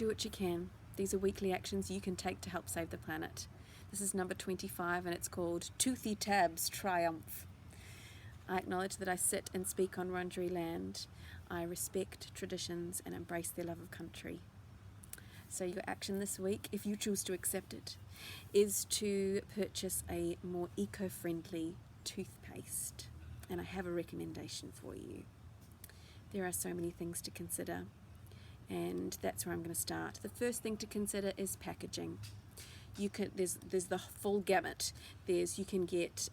do what you can. These are weekly actions you can take to help save the planet. This is number 25 and it's called Toothtabs Triumph. I acknowledge that I sit and speak on Wurundjeri land. I respect traditions and embrace their love of country. So your action this week, if you choose to accept it, is to purchase a more eco-friendly toothpaste. And I have a recommendation for you. There are so many things to consider, and that's where I'm going to start. The first thing to consider is packaging. There's the full gamut. You can get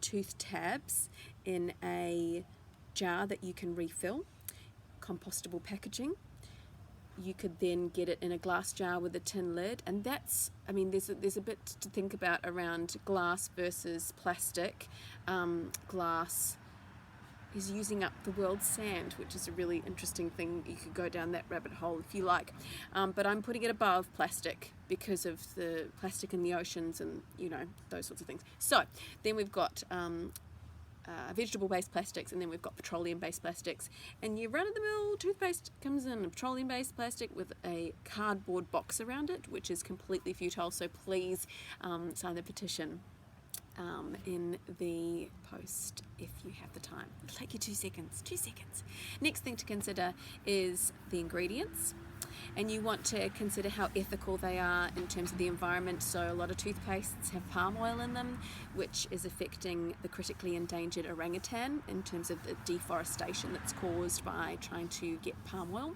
Toothtabs in a jar that you can refill, compostable packaging. You could then get it in a glass jar with a tin lid, and there's a bit to think about around glass versus plastic. Glass is using up the world's sand, which is a really interesting thing. You could go down that rabbit hole if you like, but I'm putting it above plastic because of the plastic in the oceans and those sorts of things. So then we've got vegetable-based plastics, and then we've got petroleum-based plastics. And your run-of-the-mill toothpaste comes in a petroleum-based plastic with a cardboard box around it, which is completely futile. So please sign the petition in the post if you have the time. It'll take you 2 seconds. 2 seconds. Next thing to consider is the ingredients. And you want to consider how ethical they are in terms of the environment. So a lot of toothpastes have palm oil in them, which is affecting the critically endangered orangutan in terms of the deforestation that's caused by trying to get palm oil.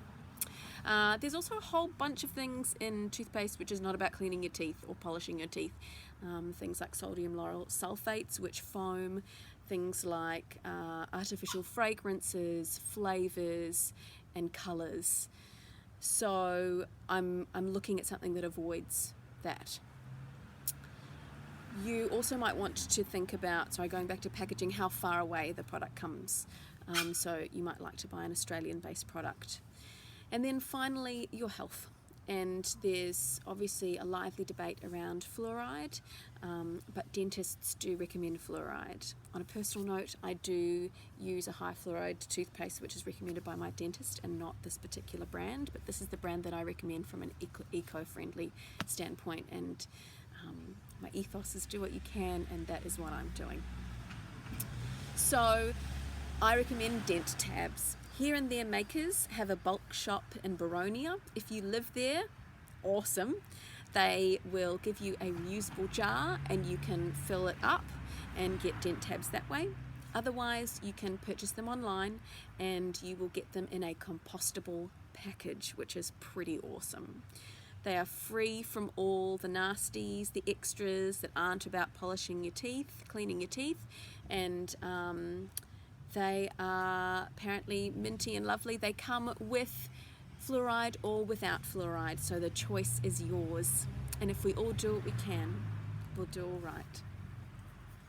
There's also a whole bunch of things in toothpaste which is not about cleaning your teeth or polishing your teeth. Things like sodium laurel sulfates, which foam, things like artificial fragrances, flavours and colours. So I'm looking at something that avoids that. You also might want to think about, going back to packaging, how far away the product comes. So you might like to buy an Australian-based product. And then finally, your health. And there's obviously a lively debate around fluoride, but dentists do recommend fluoride. On a personal note, I do use a high fluoride toothpaste, which is recommended by my dentist, and not this particular brand, but this is the brand that I recommend from an eco-friendly standpoint. And my ethos is do what you can, and that is what I'm doing. So I recommend Toothtabs. Here and There Makers have a bulk shop in Baronia. If you live there, awesome. They will give you a reusable jar and you can fill it up and get Toothtabs that way. Otherwise, you can purchase them online and you will get them in a compostable package, which is pretty awesome. They are free from all the nasties, the extras that aren't about polishing your teeth, cleaning your teeth, and they are apparently minty and lovely. They come with fluoride or without fluoride, so the choice is yours. And if we all do what we can, we'll do all right.